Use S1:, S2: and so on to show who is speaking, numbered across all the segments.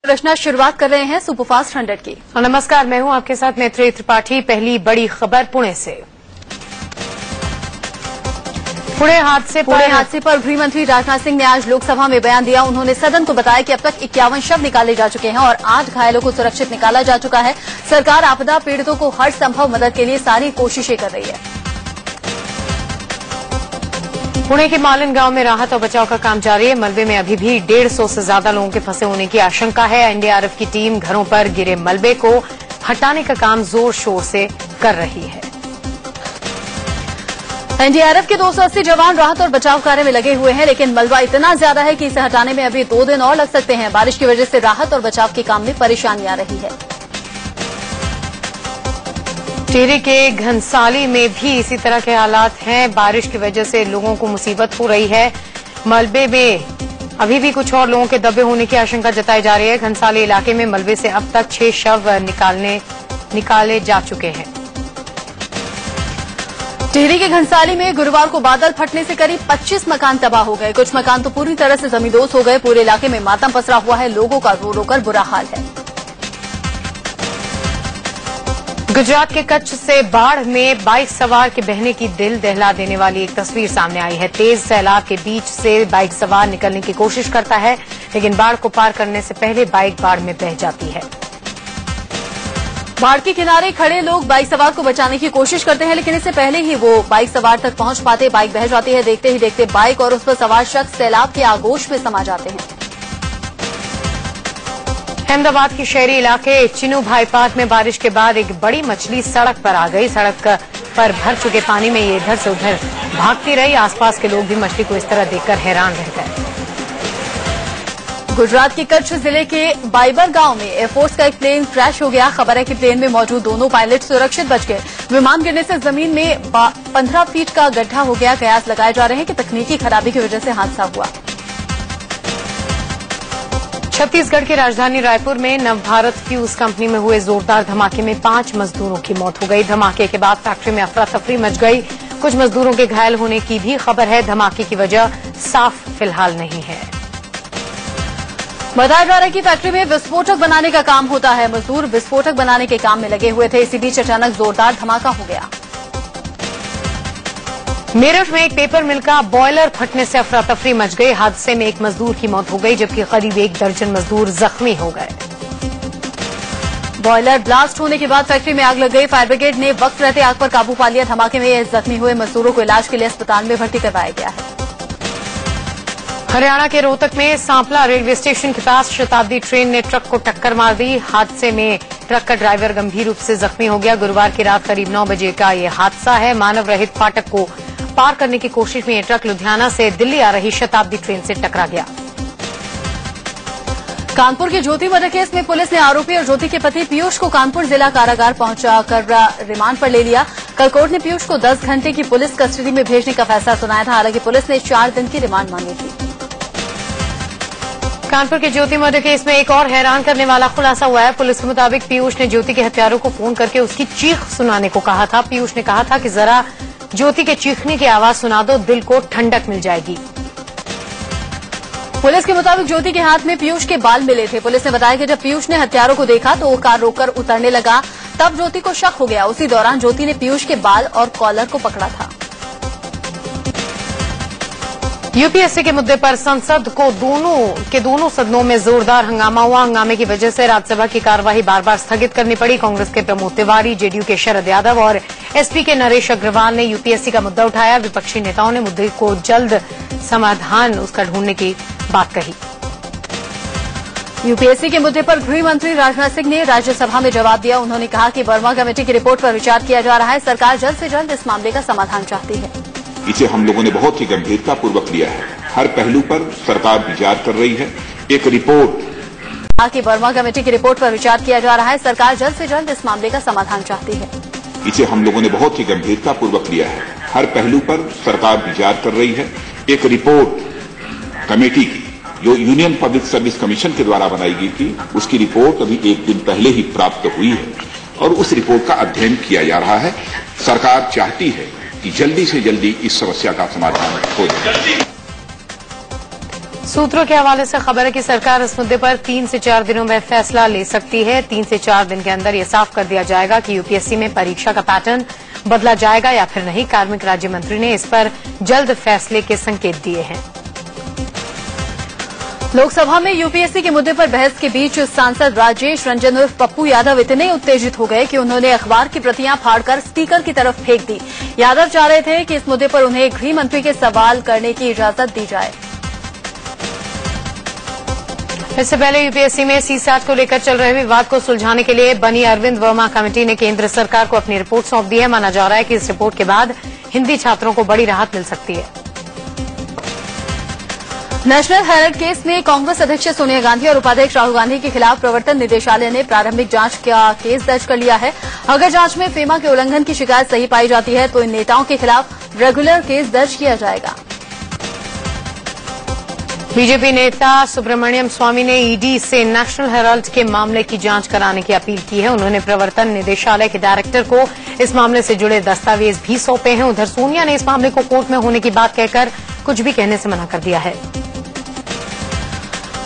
S1: रचना शुरुआत कर रहे हैं सुपरफास्ट 100 की।
S2: नमस्कार, मैं हूं आपके साथ मैत्री त्रिपाठी। पहली बड़ी खबर पुणे से। पुणे हादसे
S1: पर गृह मंत्री राजनाथ सिंह ने आज लोकसभा में बयान दिया। उन्होंने सदन को बताया कि अब तक 51 शव निकाले जा चुके हैं और 8 घायलों को सुरक्षित निकाला जा चुका है। सरकार आपदा पीड़ितों को हर संभव मदद के लिए सारी कोशिशें कर रही है।
S2: पुणे के मालन गांव में राहत और बचाव का काम जारी है। मलबे में अभी भी 150 से ज्यादा लोगों के फंसे होने की आशंका है। एनडीआरएफ की टीम घरों पर गिरे मलबे को हटाने का काम जोर शोर से कर रही है।
S1: एनडीआरएफ के 280 जवान राहत और बचाव कार्य में लगे हुए हैं, लेकिन मलबा इतना ज्यादा है कि इसे हटाने में अभी 2 दिन और लग सकते हैं। बारिश की वजह से राहत और बचाव के काम में परेशानी आ रही है।
S2: टिहरी के घनसाली में भी इसी तरह के हालात हैं। बारिश की वजह से लोगों को मुसीबत हो रही है। मलबे में अभी भी कुछ और लोगों के दबे होने की आशंका जताई जा रही है। घनसाली इलाके में मलबे से अब तक 6 शव निकाले जा चुके हैं।
S1: टिहरी के घनसाली में गुरुवार को बादल फटने से करीब 25 मकान तबाह हो गए। कुछ मकान तो पूरी तरह से जमींदोज हो गए। पूरे इलाके में मातम पसरा हुआ है। लोगों का रो रो कर बुरा हाल है।
S2: गुजरात के कच्छ से बाढ़ में बाइक सवार के बहने की दिल दहला देने वाली एक तस्वीर सामने आई है। तेज सैलाब के बीच से बाइक सवार निकलने की कोशिश करता है, लेकिन बाढ़ को पार करने से पहले बाइक बाढ़ में बह जाती है।
S1: बाढ़ के किनारे खड़े लोग बाइक सवार को बचाने की कोशिश करते हैं, लेकिन इससे पहले ही वो बाइक सवार तक पहुंच पाते बाइक बह जाती है। देखते ही देखते बाइक और उस पर सवार शख्स सैलाब के आगोश में समा जाते हैं।
S2: अहमदाबाद के शहरी इलाके चिनू भाईपात में बारिश के बाद एक बड़ी मछली सड़क पर आ गई। सड़क पर भर चुके पानी में ये इधर से उधर भागती रही। आसपास के लोग भी मछली को इस तरह देखकर हैरान रह गए।
S1: गुजरात के कच्छ जिले के बाइबर गांव में एयरफोर्स का एक प्लेन क्रैश हो गया। खबर है कि प्लेन में मौजूद दोनों पायलट सुरक्षित बच गए। विमान गिरने से जमीन में 15 फीट का गड्ढा हो गया। कयास लगाए जा रहे हैं कि तकनीकी खराबी की वजह से हादसा हुआ।
S2: छत्तीसगढ़ की राजधानी रायपुर में नवभारत फ्यूज कंपनी में हुए जोरदार धमाके में 5 मजदूरों की मौत हो गई। धमाके के बाद फैक्ट्री में अफरा तफरी मच गई। कुछ मजदूरों के घायल होने की भी खबर है। धमाके की वजह साफ फिलहाल नहीं है।
S1: बताया जा रहा है कि फैक्ट्री में विस्फोटक बनाने का काम होता है। मजदूर विस्फोटक बनाने के काम में लगे हुए थे। इसी बीच अचानक जोरदार धमाका हो गया।
S2: मेरठ में एक पेपर मिल का बॉयलर फटने से अफरा तफरी मच गई। हादसे में एक मजदूर की मौत हो गई, जबकि करीब 1 दर्जन मजदूर जख्मी हो गए।
S1: बॉयलर ब्लास्ट होने के बाद फैक्ट्री में आग लग गई। फायर ब्रिगेड ने वक्त रहते आग पर काबू पा लिया। धमाके में जख्मी हुए मजदूरों को इलाज के लिए अस्पताल में भर्ती करवाया गया है।
S2: हरियाणा के रोहतक में सांपला रेलवे स्टेशन के पास शताब्दी ट्रेन ने ट्रक को टक्कर मार दी। हादसे में ट्रक का ड्राइवर गंभीर रूप से जख्मी हो गया। गुरुवार की रात करीब 9 बजे का ये हादसा है। मानव रहित फाटक को पार करने की कोशिश में ये ट्रक लुधियाना से दिल्ली आ रही शताब्दी ट्रेन से टकरा गया।
S1: कानपुर के ज्योति मर्डर केस में पुलिस ने आरोपी और ज्योति के पति पीयूष को कानपुर जिला कारागार पहुंचाकर रिमांड पर ले लिया। कल कोर्ट ने पीयूष को 10 घंटे की पुलिस कस्टडी में भेजने का फैसला सुनाया था। हालांकि पुलिस ने 4 दिन की रिमांड मांगी थी।
S2: कानपुर के ज्योति मर्डर केस में एक और हैरान करने वाला खुलासा हुआ है। पुलिस के मुताबिक पीयूष ने ज्योति के हत्यारों को फोन करके उसकी चीख सुनाने को कहा था। पीयूष ने कहा था कि जरा ज्योति के चीखने की आवाज सुना दो, दिल को ठंडक मिल जाएगी।
S1: पुलिस के मुताबिक ज्योति के हाथ में पीयूष के बाल मिले थे। पुलिस ने बताया कि जब पीयूष ने हत्यारों को देखा तो वो कार रोककर उतरने लगा, तब ज्योति को शक हो गया। उसी दौरान ज्योति ने पीयूष के बाल और कॉलर को पकड़ा था।
S2: यूपीएससी के मुद्दे पर संसद को दोनों सदनों में जोरदार हंगामा हुआ। हंगामे की वजह से राज्यसभा की कार्यवाही बार बार स्थगित करनी पड़ी। कांग्रेस के प्रमोद तिवारी, जेडीयू के शरद यादव और एसपी के नरेश अग्रवाल ने यूपीएससी का मुद्दा उठाया। विपक्षी नेताओं ने मुद्दे को जल्द समाधान उसका ढूंढने की बात कही।
S1: यूपीएससी के मुद्दे पर गृह मंत्री राजनाथ सिंह ने राज्यसभा में जवाब दिया। उन्होंने कहा कि वर्मा कमेटी की रिपोर्ट पर विचार किया जा रहा है। सरकार जल्द से जल्द इस मामले का समाधान चाहती है।
S3: इसे हम लोगों ने बहुत ही गंभीरता पूर्वक लिया है। हर पहलू पर सरकार विचार कर रही है। एक रिपोर्ट
S1: कि वर्मा कमेटी की रिपोर्ट पर विचार किया जा रहा है। सरकार जल्द से जल्द इस मामले का समाधान चाहती है।
S3: इसे हम लोगों ने बहुत ही गंभीरता पूर्वक लिया है। हर पहलू पर सरकार विचार कर रही है। एक रिपोर्ट कमेटी की जो यूनियन पब्लिक सर्विस कमीशन के द्वारा बनाई गई थी, उसकी रिपोर्ट अभी 1 दिन पहले ही प्राप्त हुई है और उस रिपोर्ट का अध्ययन किया जा रहा है। सरकार चाहती है कि जल्दी से जल्दी इस समस्या का समाधान हो जाए।
S2: सूत्रों के हवाले से खबर है कि सरकार इस मुद्दे पर 3 से 4 दिनों में फैसला ले सकती है। 3 से 4 दिन के अंदर ये साफ कर दिया जाएगा कि यूपीएससी में परीक्षा का पैटर्न बदला जाएगा या फिर नहीं। कार्मिक राज्य मंत्री ने इस पर जल्द फैसले के संकेत दिए हैं।
S1: लोकसभा में यूपीएससी के मुद्दे पर बहस के बीच सांसद राजेश रंजन उर्फ पप्पू यादव इतने उत्तेजित हो गए कि उन्होंने अखबार की प्रतियां फाड़कर स्पीकर की तरफ फेंक दी। यादव चाह रहे थे कि इस मुद्दे पर उन्हें गृह मंत्री के सवाल करने की इजाजत दी जाए।
S2: इससे पहले यूपीएससी में सीसैट को लेकर चल रहे विवाद को सुलझाने के लिए बनी अरविंद वर्मा कमेटी ने केंद्र सरकार को अपनी रिपोर्ट सौंप दी है। माना जा रहा है कि इस रिपोर्ट के बाद हिंदी छात्रों को बड़ी राहत मिल सकती है।
S1: नेशनल हेराल्ड केस में कांग्रेस अध्यक्ष सोनिया गांधी और उपाध्यक्ष राहुल गांधी के खिलाफ प्रवर्तन निदेशालय ने प्रारंभिक जांच का केस दर्ज कर लिया है। अगर जांच में फेमा के उल्लंघन की शिकायत सही पाई जाती है तो इन नेताओं के खिलाफ रेगुलर केस दर्ज किया जाएगा।
S2: बीजेपी नेता सुब्रमण्यम स्वामी ने ईडी से नेशनल हेराल्ड के मामले की जांच कराने की अपील की है। उन्होंने प्रवर्तन निदेशालय के डायरेक्टर को इस मामले से जुड़े दस्तावेज भी सौंपे हैं। उधर सोनिया ने इस मामले को कोर्ट में होने की बात कहकर कुछ भी कहने से मना कर दिया है।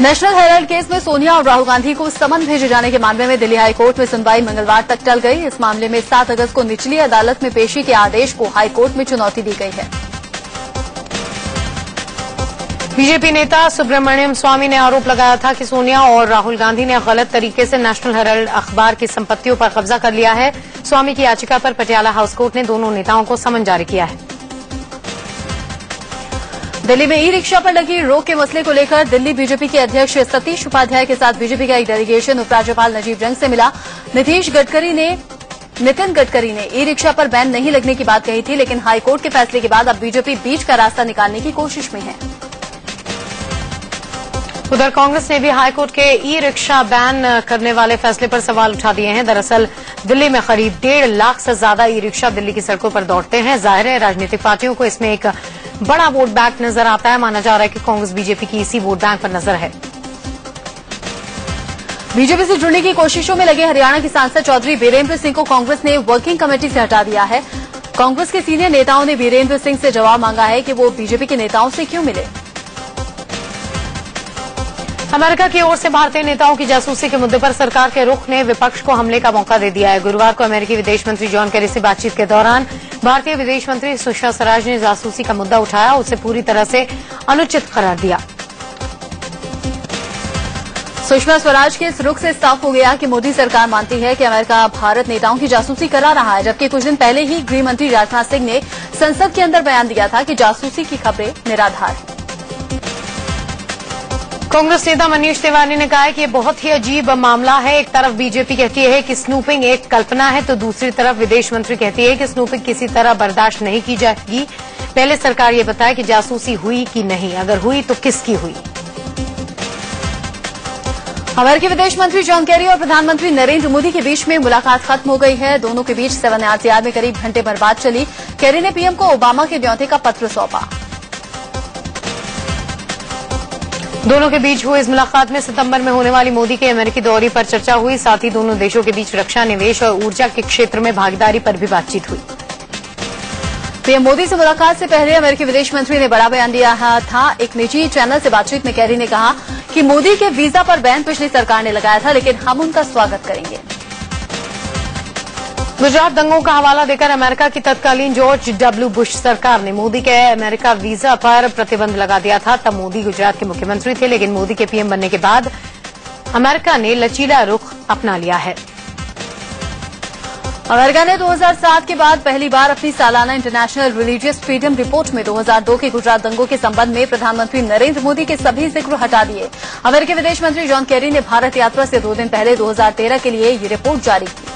S1: नेशनल हेराल्ड केस में सोनिया और राहुल गांधी को समन भेजे जाने के मामले में दिल्ली हाईकोर्ट में सुनवाई मंगलवार तक टल गई। इस मामले में 7 अगस्त को निचली अदालत में पेशी के आदेश को हाईकोर्ट में चुनौती दी गई है।
S2: बीजेपी नेता सुब्रमण्यम स्वामी ने आरोप लगाया था कि सोनिया और राहुल गांधी ने गलत तरीके से नेशनल हेराल्ड अखबार की संपत्तियों पर कब्जा कर लिया है। स्वामी की याचिका पर पटियाला हाउस कोर्ट ने दोनों नेताओं को समन जारी किया है।
S1: दिल्ली में ई रिक्शा पर लगी रोक के मसले को लेकर दिल्ली बीजेपी के अध्यक्ष सतीश उपाध्याय के साथ बीजेपी का एक डेलीगेशन उपराज्यपाल नजीब जंग से मिला। नितिन गडकरी ने ई रिक्शा पर बैन नहीं लगने की बात कही थी, लेकिन हाईकोर्ट के फैसले के बाद अब बीजेपी बीच का रास्ता निकालने की कोशिश में है।
S2: उधर कांग्रेस ने भी हाईकोर्ट के ई रिक्शा बैन करने वाले फैसले पर सवाल उठा दिए हैं। दरअसल दिल्ली में करीब 1.5 लाख से ज्यादा ई रिक्शा दिल्ली की सड़कों पर दौड़ते हैं। जाहिर है राजनीतिक पार्टियों को इसमें एक बड़ा वोट बैंक नजर आता है। माना जा रहा है कि कांग्रेस बीजेपी की इसी वोट बैंक पर नजर है।
S1: बीजेपी से जुड़ने की कोशिशों में लगे हरियाणा के सांसद चौधरी बीरेंद्र सिंह को कांग्रेस ने वर्किंग कमेटी से हटा दिया है। कांग्रेस के सीनियर नेताओं ने बीरेंद्र सिंह से जवाब मांगा है कि वो बीजेपी के नेताओं से क्यों मिले।
S2: अमेरिका की ओर से भारतीय नेताओं की जासूसी के मुद्दे पर सरकार के रुख ने विपक्ष को हमले का मौका दे दिया है। गुरुवार को अमेरिकी विदेश मंत्री जॉन केरी से बातचीत के दौरान भारतीय विदेश मंत्री सुषमा स्वराज ने जासूसी का मुद्दा उठाया, उसे पूरी तरह से अनुचित करार दिया।
S1: सुषमा स्वराज के इस रुख से साफ हो गया कि मोदी सरकार मानती है कि अमेरिका भारत नेताओं की जासूसी करा रहा है, जबकि कुछ दिन पहले ही गृह मंत्री राजनाथ सिंह ने संसद के अंदर बयान दिया था कि जासूसी की खबरें निराधार हैं।
S2: कांग्रेस नेता मनीष तिवारी ने कहा है कि ये बहुत ही अजीब मामला है। एक तरफ बीजेपी कहती है कि स्नूपिंग एक कल्पना है, तो दूसरी तरफ विदेश मंत्री कहती है कि स्नूपिंग किसी तरह बर्दाश्त नहीं की जाएगी। पहले सरकार ये बताए कि जासूसी हुई कि नहीं, अगर हुई तो किसकी हुई।
S1: अमेरिकी विदेश मंत्री जॉन केरी और प्रधानमंत्री नरेंद्र मोदी के बीच में मुलाकात खत्म हो गई है। दोनों के बीच 7 RCR में करीब घंटे भर बात चली। केरी ने पीएम को ओबामा के न्योते का पत्र सौंपा।
S2: दोनों के बीच हुई इस मुलाकात में सितंबर में होने वाली मोदी के अमेरिकी दौरे पर चर्चा हुई। साथ ही दोनों देशों के बीच रक्षा, निवेश और ऊर्जा के क्षेत्र में भागीदारी पर भी बातचीत हुई।
S1: पीएम मोदी से मुलाकात से पहले अमेरिकी विदेश मंत्री ने बड़ा बयान दिया था। एक निजी चैनल से बातचीत में केरी ने कहा कि मोदी के वीजा पर बैन पिछली सरकार ने लगाया था, लेकिन हम उनका स्वागत करेंगे।
S2: गुजरात दंगों का हवाला देकर अमेरिका की तत्कालीन जॉर्ज डब्ल्यू बुश सरकार ने मोदी के अमेरिका वीजा पर प्रतिबंध लगा दिया था। तब मोदी गुजरात के मुख्यमंत्री थे, लेकिन मोदी के पीएम बनने के बाद अमेरिका ने लचीला रुख अपना लिया है।
S1: अमेरिका ने 2007 के बाद पहली बार अपनी सालाना इंटरनेशनल रिलीजियस फ्रीडम रिपोर्ट में 2002 के गुजरात दंगों के संबंध में प्रधानमंत्री नरेंद्र मोदी के सभी जिक्र हटा दिए। अमेरिकी विदेश मंत्री जॉन केरी ने भारत यात्रा से 2 दिन पहले 2013 के लिए ये रिपोर्ट जारी की।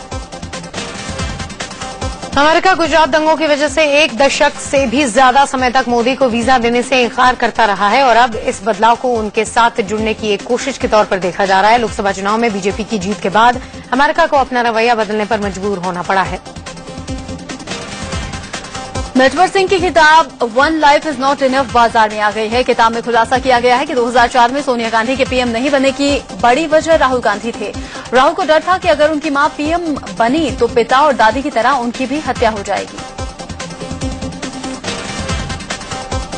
S2: अमेरिका गुजरात दंगों की वजह से 1 दशक से भी ज्यादा समय तक मोदी को वीजा देने से इंकार करता रहा है और अब इस बदलाव को उनके साथ जुड़ने की एक कोशिश के तौर पर देखा जा रहा है। लोकसभा चुनाव में बीजेपी की जीत के बाद अमेरिका को अपना रवैया बदलने पर मजबूर होना पड़ा है।
S1: नटवर सिंह की किताब one life is not enough बाजार में आ गई है। किताब में खुलासा किया गया है कि 2004 में सोनिया गांधी के पीएम नहीं बनने की बड़ी वजह राहुल गांधी थे। राहुल को डर था कि अगर उनकी मां पीएम बनी तो पिता और दादी की तरह उनकी भी हत्या हो जाएगी।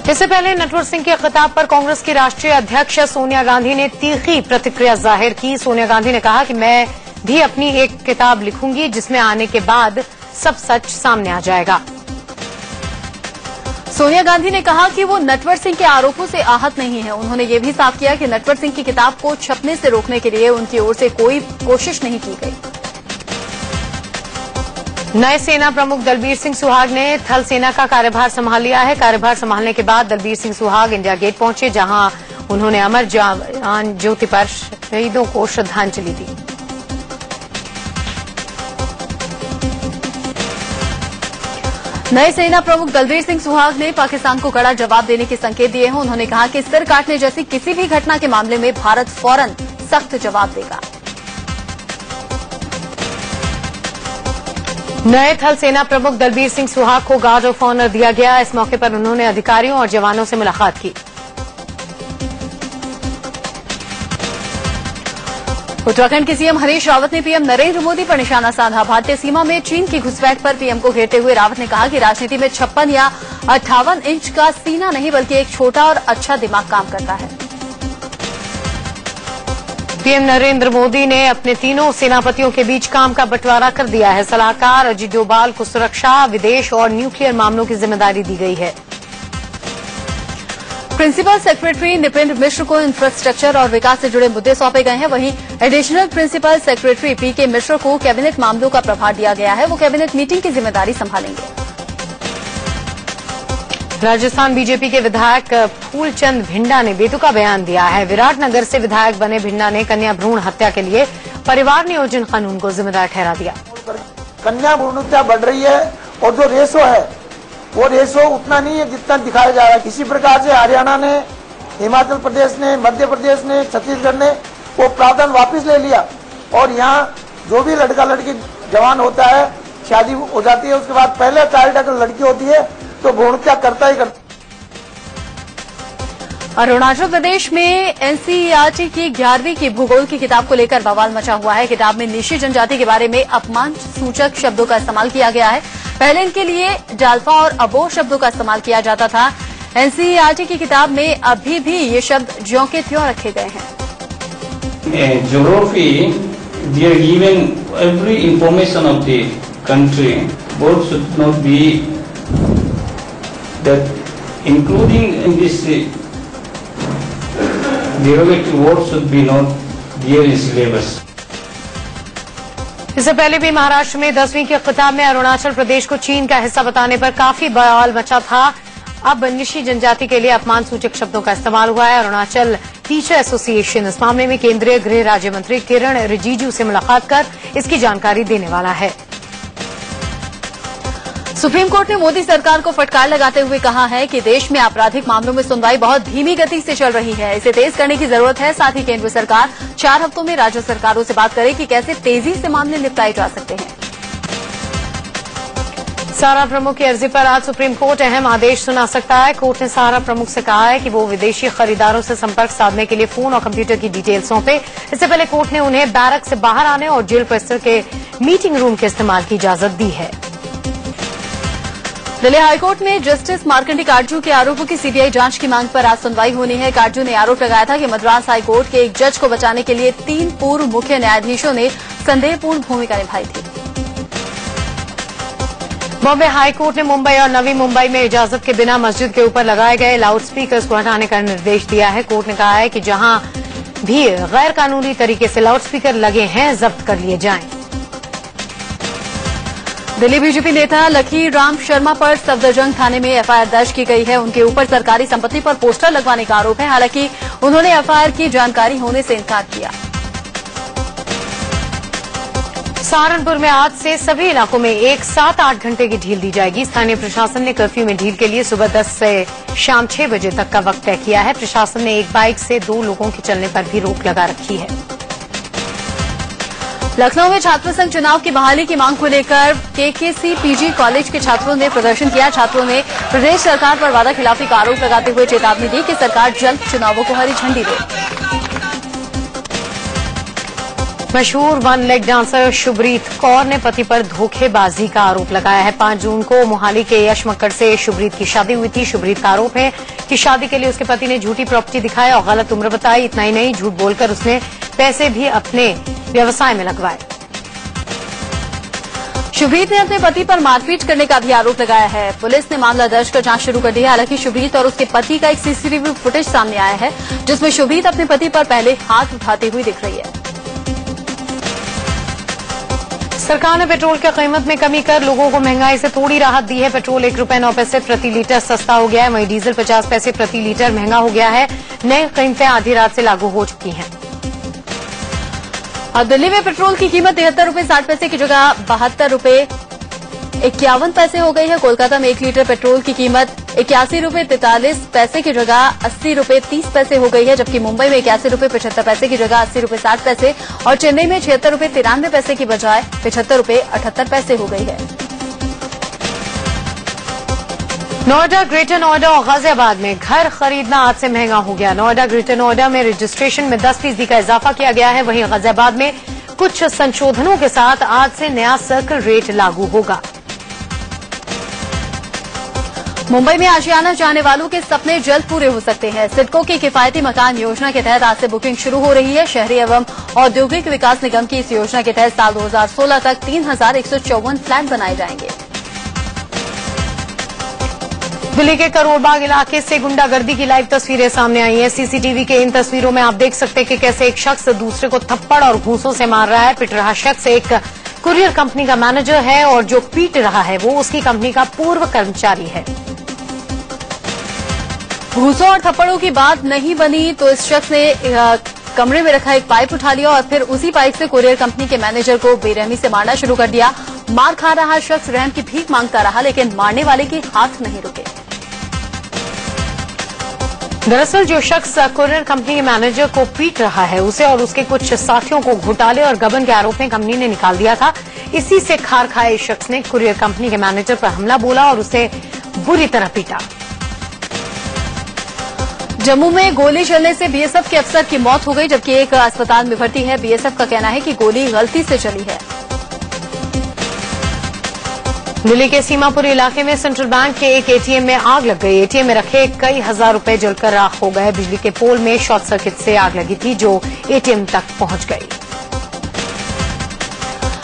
S2: इससे पहले नटवर सिंह के खिताब पर कांग्रेस की राष्ट्रीय अध्यक्ष सोनिया गांधी ने तीखी प्रतिक्रिया जाहिर की। सोनिया गांधी ने कहा कि मैं भी अपनी एक किताब लिखूंगी जिसमें आने के बाद सब सच सामने आ जाएगा।
S1: सोनिया गांधी ने कहा कि वो नटवर सिंह के आरोपों से आहत नहीं है। उन्होंने ये भी साफ किया कि नटवर सिंह की किताब को छपने से रोकने के लिए उनकी ओर से कोई कोशिश नहीं की गई।
S2: नए सेना प्रमुख दलबीर सिंह सुहाग ने थल सेना का कार्यभार संभाल लिया है। कार्यभार संभालने के बाद दलबीर सिंह सुहाग इंडिया गेट पहुंचे, जहां उन्होंने अमर जवान ज्योति पर शहीदों को श्रद्धांजलि दी।
S1: नए सेना प्रमुख दलबीर सिंह सुहाग ने पाकिस्तान को कड़ा जवाब देने के संकेत दिए हैं। उन्होंने कहा कि सिर काटने जैसी किसी भी घटना के मामले में भारत फौरन सख्त जवाब देगा।
S2: नए थल सेना प्रमुख दलबीर सिंह सुहाग को गार्ड ऑफ ऑनर दिया गया। इस मौके पर उन्होंने अधिकारियों और जवानों से मुलाकात की।
S1: उत्तराखंड के सीएम हरीश रावत ने पीएम नरेंद्र मोदी पर निशाना साधा। भारतीय सीमा में चीन की घुसपैठ पर पीएम को घेरते हुए रावत ने कहा कि राजनीति में 56 या 58 इंच का सीना नहीं बल्कि एक छोटा और अच्छा दिमाग काम करता है।
S2: पीएम नरेंद्र मोदी ने अपने तीनों सेनापतियों के बीच काम का बंटवारा कर दिया है। सलाहकार अजित डोभाल को सुरक्षा, विदेश और न्यूक्लियर मामलों की जिम्मेदारी दी गई है।
S1: प्रिंसिपल सेक्रेटरी निपेंद्र मिश्र को इंफ्रास्ट्रक्चर और विकास से जुड़े मुद्दे सौंपे गए हैं। वहीं एडिशनल प्रिंसिपल सेक्रेटरी पीके मिश्र को कैबिनेट मामलों का प्रभार दिया गया है। वो कैबिनेट मीटिंग की जिम्मेदारी संभालेंगे।
S2: राजस्थान बीजेपी के विधायक फूलचंद भिंडा ने बेतुका बयान दिया है। विराटनगर से विधायक बने भिंडा ने कन्या भ्रूण हत्या के लिए परिवार नियोजन कानून को जिम्मेदार ठहरा दिया।
S4: कन्या भ्रूण हत्या बढ़ रही है और जो रेशो है वो रेशो उतना नहीं है जितना दिखाया जा रहा है। किसी प्रकार से हरियाणा ने, हिमाचल प्रदेश ने, मध्य प्रदेश ने, छत्तीसगढ़ ने वो प्रावधान वापस ले लिया और यहाँ जो भी लड़का लड़की जवान होता है, शादी हो जाती है, उसके बाद पहले चाइल्ड अगर लड़की होती है तो भ्रूण हत्या करता ही करता।
S1: अरुणाचल प्रदेश में एनसीईआरटी की 11वीं की भूगोल की किताब को लेकर बवाल मचा हुआ है। किताब में निशी जनजाति के बारे में अपमान सूचक शब्दों का इस्तेमाल किया गया है। पहले इनके लिए जाल्फा और अबोर शब्दों का इस्तेमाल किया जाता था। एनसीईआरटी की किताब में अभी भी ये शब्द ज्यों के त्यों रखे गए हैं।
S5: Geography they are given every information of the country. Both should not be that including in this derogatory words should be not there in syllabus.
S2: इससे पहले भी महाराष्ट्र में 10वीं की किताब में अरुणाचल प्रदेश को चीन का हिस्सा बताने पर काफी बवाल मचा था। अब निशी जनजाति के लिए अपमान सूचक शब्दों का इस्तेमाल हुआ है। अरुणाचल टीचर एसोसिएशन इस मामले में केंद्रीय गृह राज्य मंत्री किरण रिजिजू से मुलाकात कर इसकी जानकारी देने वाला है।
S1: सुप्रीम कोर्ट ने मोदी सरकार को फटकार लगाते हुए कहा है कि देश में आपराधिक मामलों में सुनवाई बहुत धीमी गति से चल रही है। इसे तेज करने की जरूरत है। साथ ही केंद्र सरकार 4 हफ्तों में राज्य सरकारों से बात करे कि कैसे तेजी से मामले निपटाए जा सकते हैं।
S2: सहारा प्रमुख की अर्जी पर आज सुप्रीम कोर्ट अहम आदेश सुना सकता है। कोर्ट ने सहारा प्रमुख से कहा है कि वो विदेशी खरीदारों से संपर्क साधने के लिए फोन और कंप्यूटर की डिटेल सौंपे। इससे पहले कोर्ट ने उन्हें बैरक से बाहर आने और जेल परिसर के मीटिंग रूम के इस्तेमाल की इजाजत दी है।
S1: दिल्ली हाईकोर्ट में जस्टिस मार्कंडी काटजू के आरोपों की सीबीआई जांच की मांग पर आज सुनवाई होनी है। काटजू ने आरोप लगाया था कि मद्रास हाईकोर्ट के एक जज को बचाने के लिए 3 पूर्व मुख्य न्यायाधीशों ने संदेहपूर्ण भूमिका निभाई थी।
S2: बॉम्बे हाईकोर्ट ने मुंबई और नवी मुंबई में इजाजत के बिना मस्जिद के ऊपर लगाए गए लाउडस्पीकर्स को हटाने का निर्देश दिया है। कोर्ट ने कहा है कि जहां भी गैर कानूनी तरीके से लाउडस्पीकर लगे हैं जब्त कर लिए जाएं।
S1: दिल्ली बीजेपी नेता लखी राम शर्मा पर सफदरजंग थाने में एफआईआर दर्ज की गई है। उनके ऊपर सरकारी संपत्ति पर पोस्टर लगवाने का आरोप है। हालांकि उन्होंने एफआईआर की जानकारी होने से इनकार किया।
S2: सहारनपुर में आज से सभी इलाकों में एक साथ 8 घंटे की ढील दी जाएगी। स्थानीय प्रशासन ने कर्फ्यू में ढील के लिए सुबह 10 से शाम 6 बजे तक का वक्त तय किया है। प्रशासन ने एक बाइक से 2 लोगों के चलने पर भी रोक लगा रखी है।
S1: लखनऊ में छात्र संघ चुनाव की बहाली की मांग को लेकर केकेसी पीजी कॉलेज के छात्रों ने प्रदर्शन किया। छात्रों ने प्रदेश सरकार पर वादा खिलाफी का आरोप लगाते हुए चेतावनी दी कि सरकार जल्द चुनावों को हरी झंडी दे।
S2: मशहूर वन लेग डांसर शुभरीत कौर ने पति पर धोखेबाजी का आरोप लगाया है। 5 जून को मोहाली के यश मक्कड़ से शुभरीत की शादी हुई थी। शुभरीत का आरोप है कि शादी के लिए उसके पति ने झूठी प्रॉपर्टी दिखाई और गलत उम्र बताई। इतना ही नहीं, झूठ बोलकर उसने पैसे भी अपने व्यवसाय में लगवाए।
S1: शुभरीत ने अपने पति पर मारपीट करने का भी आरोप लगाया है। पुलिस ने मामला दर्ज कर जांच शुरू कर दी है। हालांकि शुभरीत और उसके पति का एक सीसीटीवी फुटेज सामने आया है, जिसमें शुभरीत अपने पति पर पहले हाथ उठाती हुई दिख रही है।
S2: सरकार ने पेट्रोल की कीमत में कमी कर लोगों को महंगाई से थोड़ी राहत दी है। पेट्रोल 1 रुपए 9 पैसे प्रति लीटर सस्ता हो गया है। वहीं डीजल 50 पैसे प्रति लीटर महंगा हो गया है। नई कीमतें आधी रात से लागू हो चुकी हैं।
S1: और दिल्ली में पेट्रोल की कीमत 73 रुपए 60 पैसे की जगह 72 रुपए 51 पैसे हो गई है। कोलकाता में 1 लीटर पेट्रोल की कीमत 81 रुपए 43 पैसे की जगह 80 रुपए 30 पैसे हो गई है, जबकि मुंबई में 81 रुपए 75 पैसे की जगह 80 रुपए 60 पैसे और चेन्नई में 76 रुपए 93 पैसे की बजाय 75 रुपए 78 पैसे हो गई है।
S2: नोएडा, ग्रेटर नोएडा और गाजियाबाद में घर खरीदना आज से महंगा हो गया। नोएडा, ग्रेटर नोएडा में रजिस्ट्रेशन में 10% का इजाफा किया गया है। वहीं गाजियाबाद में कुछ संशोधनों के साथ आज से नया सर्कल रेट लागू होगा।
S1: मुंबई में आशियाना चाहने वालों के सपने जल्द पूरे हो सकते हैं। सिडको की किफायती मकान योजना के तहत आज से बुकिंग शुरू हो रही है। शहरी एवं औद्योगिक विकास निगम की इस योजना के तहत साल 2016 तक 3154 फ्लैट बनाए जाएंगे।
S2: दिल्ली के करोड़बाग इलाके से गुंडागर्दी की लाइव तस्वीरें सामने आई हैं। सीसीटीवी के इन तस्वीरों में आप देख सकते हैं कि कैसे एक शख्स दूसरे को थप्पड़ और घूंसों से मार रहा है। पिट रहा शख्स एक कुरियर कंपनी का मैनेजर है और जो पीट रहा है वो उसकी कंपनी का पूर्व कर्मचारी है।
S1: घूसों और थप्पड़ों की बात नहीं बनी तो इस शख्स ने कमरे में रखा एक पाइप उठा लिया और फिर उसी पाइप से कुरियर कंपनी के मैनेजर को बेरहमी से मारना शुरू कर दिया। मार खा रहा शख्स रहम की भीख मांगता रहा, लेकिन मारने वाले के हाथ नहीं रुके।
S2: दरअसल जो शख्स कुरियर कंपनी के मैनेजर को पीट रहा है उसे और उसके कुछ साथियों को घोटाले और गबन के आरोप में कंपनी ने निकाल दिया था। इसी से खार खाए इस शख्स ने कुरियर कंपनी के मैनेजर पर हमला बोला और उसे बुरी तरह पीटा।
S1: जम्मू में गोली चलने से बीएसएफ के अफसर की मौत हो गई, जबकि एक अस्पताल में भर्ती है। बीएसएफ का कहना है कि गोली गलती से चली है।
S2: दिल्ली के सीमापुर इलाके में सेंट्रल बैंक के एक एटीएम में आग लग गई। एटीएम में रखे कई हजार रुपए जलकर राख हो गए। बिजली के पोल में शॉर्ट सर्किट से आग लगी थी जो एटीएम तक पहुंच गई।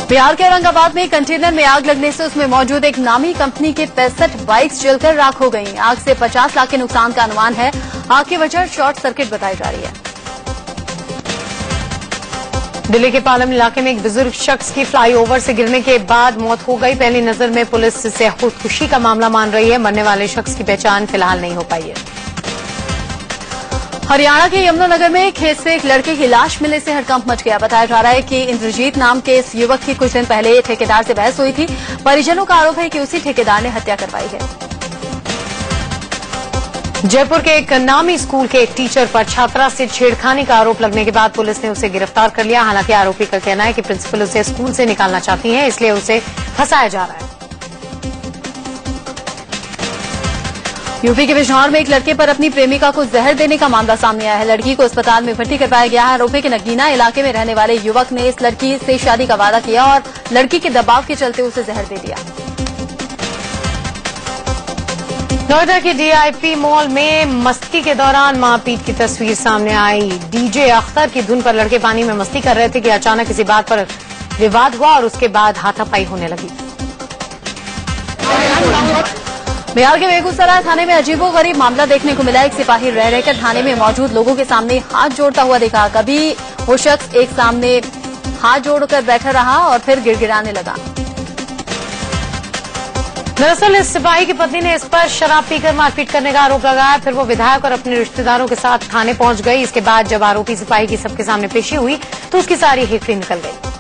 S1: बिहार के औरंगाबाद में कंटेनर में आग लगने से उसमें मौजूद एक नामी कंपनी के 65 बाइक्स जलकर राख हो गई। आग से 50 लाख के नुकसान का अनुमान है। आग की वजह शॉर्ट सर्किट बताई जा रही है।
S2: दिल्ली के पालम इलाके में एक बुजुर्ग शख्स की फ्लाईओवर से गिरने के बाद मौत हो गई। पहली नजर में पुलिस इसे खुदकुशी का मामला मान रही है। मरने वाले शख्स की पहचान फिलहाल नहीं हो पाई है।
S1: हरियाणा के यमुनानगर में खेत से एक लड़के की लाश मिलने से हड़कंप मच गया। बताया जा रहा है कि इंद्रजीत नाम के इस युवक की कुछ दिन पहले ठेकेदार से बहस हुई थी। परिजनों का आरोप है कि उसी ठेकेदार ने हत्या करवाई है।
S2: जयपुर के एक नामी स्कूल के एक टीचर पर छात्रा से छेड़खानी का आरोप लगने के बाद पुलिस ने उसे गिरफ्तार कर लिया। हालांकि आरोपी का कहना है कि प्रिंसिपल उसे स्कूल से निकालना चाहती है, इसलिए उसे फंसाया जा रहा है।
S1: यूपी के बिजनौर में एक लड़के पर अपनी प्रेमिका को जहर देने का मामला सामने आया है। लड़की को अस्पताल में भर्ती करवाया गया है। आरोपी के नगीना इलाके में रहने वाले युवक ने इस लड़की से शादी का वादा किया और लड़की के दबाव के चलते उसे जहर दे दिया।
S2: नोएडा के डीआईपी मॉल में मस्ती के दौरान मारपीट की तस्वीर सामने आई। डीजे अख्तर की धुन पर लड़के पानी में मस्ती कर रहे थे कि अचानक किसी बात पर विवाद हुआ और उसके बाद हाथापाई होने लगी।
S1: बिहार के बेगूसराय थाने में अजीबोगरीब मामला देखने को मिला। एक सिपाही रह रहकर थाने में मौजूद लोगों के सामने हाथ जोड़ता हुआ देखा। कभी वो शख्स एक सामने हाथ जोड़कर बैठा रहा और फिर गिड़गिड़ाने लगा।
S2: दरअसल इस सिपाही की पत्नी ने इस पर शराब पीकर मारपीट करने का आरोप लगाया। फिर वो विधायक और अपने रिश्तेदारों के साथ थाने पहुंच गई। इसके बाद जब आरोपी सिपाही की सबके सामने पेशी हुई तो उसकी सारी हिस्ट्री निकल गई।